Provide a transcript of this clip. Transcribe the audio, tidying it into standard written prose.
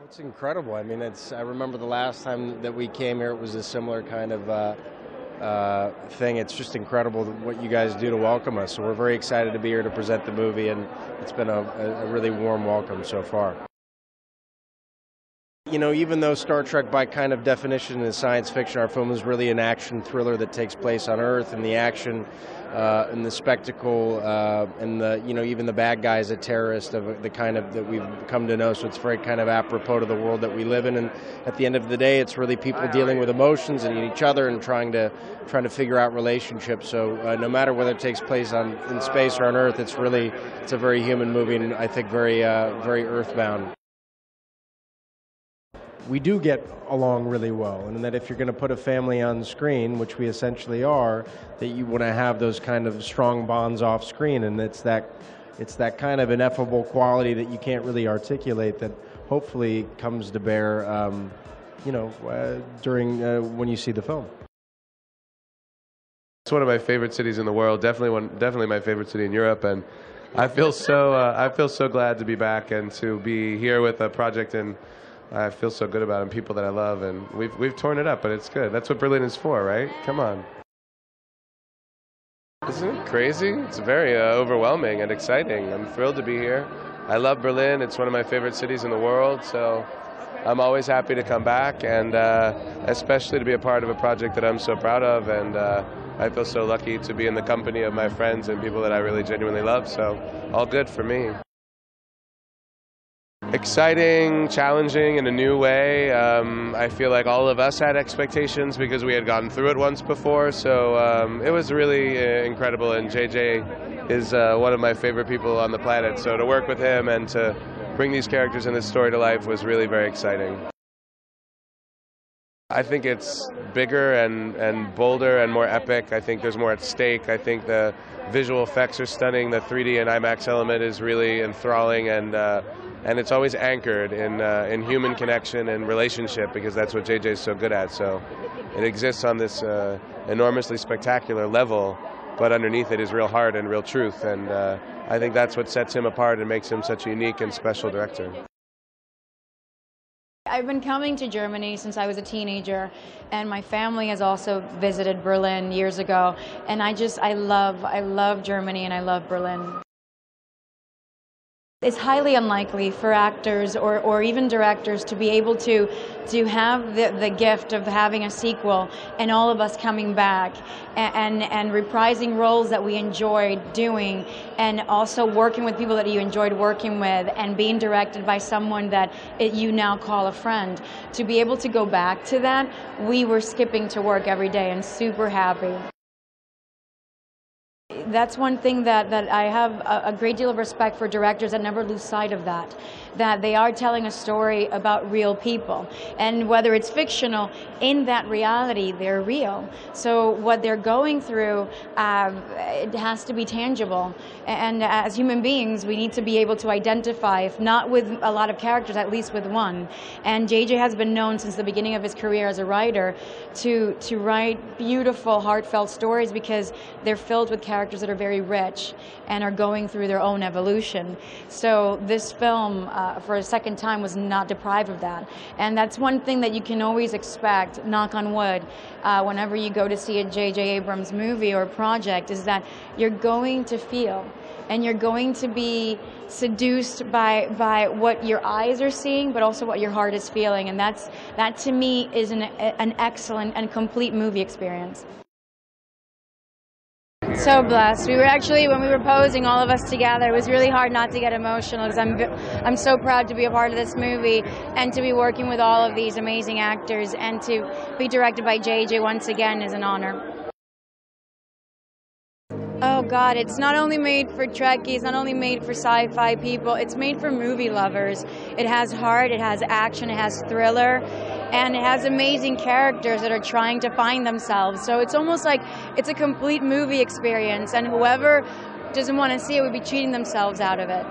It's incredible. I mean, I remember the last time that we came here, it was a similar kind of thing. It's just incredible what you guys do to welcome us. So we're very excited to be here to present the movie, and it's been a really warm welcome so far. You know, even though Star Trek by kind of definition is science fiction, our film is really an action thriller that takes place on Earth, and the action and the spectacle and even the bad guys, a terrorist of the kind of that we've come to know. So it's very kind of apropos to the world that we live in. And at the end of the day, it's really people dealing with emotions and each other and trying to figure out relationships. So no matter whether it takes place in space or on Earth, it's a very human movie, and I think very earthbound. We do get along really well, and that if you're going to put a family on screen, which we essentially are, that you want to have those kind of strong bonds off screen, and it's that kind of ineffable quality that you can't really articulate that hopefully comes to bear, during when you see the film. It's one of my favorite cities in the world. Definitely my favorite city in Europe, and I feel so glad to be back and to be here with a project, and I feel so good about it, and people that I love, and we've torn it up, but it's good. That's what Berlin is for, right? Come on. Isn't it crazy? It's very overwhelming and exciting. I'm thrilled to be here. I love Berlin. It's one of my favorite cities in the world, so I'm always happy to come back, and especially to be a part of a project that I'm so proud of, and I feel so lucky to be in the company of my friends and people that I really genuinely love, so all good for me. Exciting, challenging in a new way. I feel like all of us had expectations because we had gone through it once before, so it was really incredible, and JJ is one of my favorite people on the planet, so to work with him and to bring these characters and this story to life was really very exciting. I think it's bigger and bolder and more epic. I think there's more at stake. I think the visual effects are stunning. The 3D and IMAX element is really enthralling, and it's always anchored in human connection and relationship, because that's what JJ is so good at. So it exists on this enormously spectacular level, but underneath it is real heart and real truth, and I think that's what sets him apart and makes him such a unique and special director. I've been coming to Germany since I was a teenager, and my family has also visited Berlin years ago, and I love Germany, and I love Berlin. It's highly unlikely for actors or even directors to be able to have the gift of having a sequel and all of us coming back and reprising roles that we enjoyed doing, and also working with people that you enjoyed working with, and being directed by someone that you now call a friend. To be able to go back to that, we were skipping to work every day and super happy. That's one thing that I have a great deal of respect for directors that never lose sight of, that they are telling a story about real people. And whether it's fictional, in that reality, they're real. So what they're going through, it has to be tangible. And as human beings, we need to be able to identify, if not with a lot of characters, at least with one. And JJ has been known since the beginning of his career as a writer to write beautiful, heartfelt stories, because they're filled with characters that are very rich and are going through their own evolution. So this film, for a second time, was not deprived of that. And that's one thing that you can always expect, knock on wood, whenever you go to see a J.J. Abrams movie or project, is that you're going to feel, and you're going to be seduced by what your eyes are seeing, but also what your heart is feeling. And that to me is an excellent and complete movie experience. So blessed. We were actually, when we were posing, all of us together, it was really hard not to get emotional, because I'm so proud to be a part of this movie and to be working with all of these amazing actors, and to be directed by JJ once again is an honor. Oh God, it's not only made for Trekkies, not only made for sci-fi people, it's made for movie lovers. It has heart, it has action, it has thriller, and it has amazing characters that are trying to find themselves. So it's almost like it's a complete movie experience, and whoever doesn't want to see it would be cheating themselves out of it.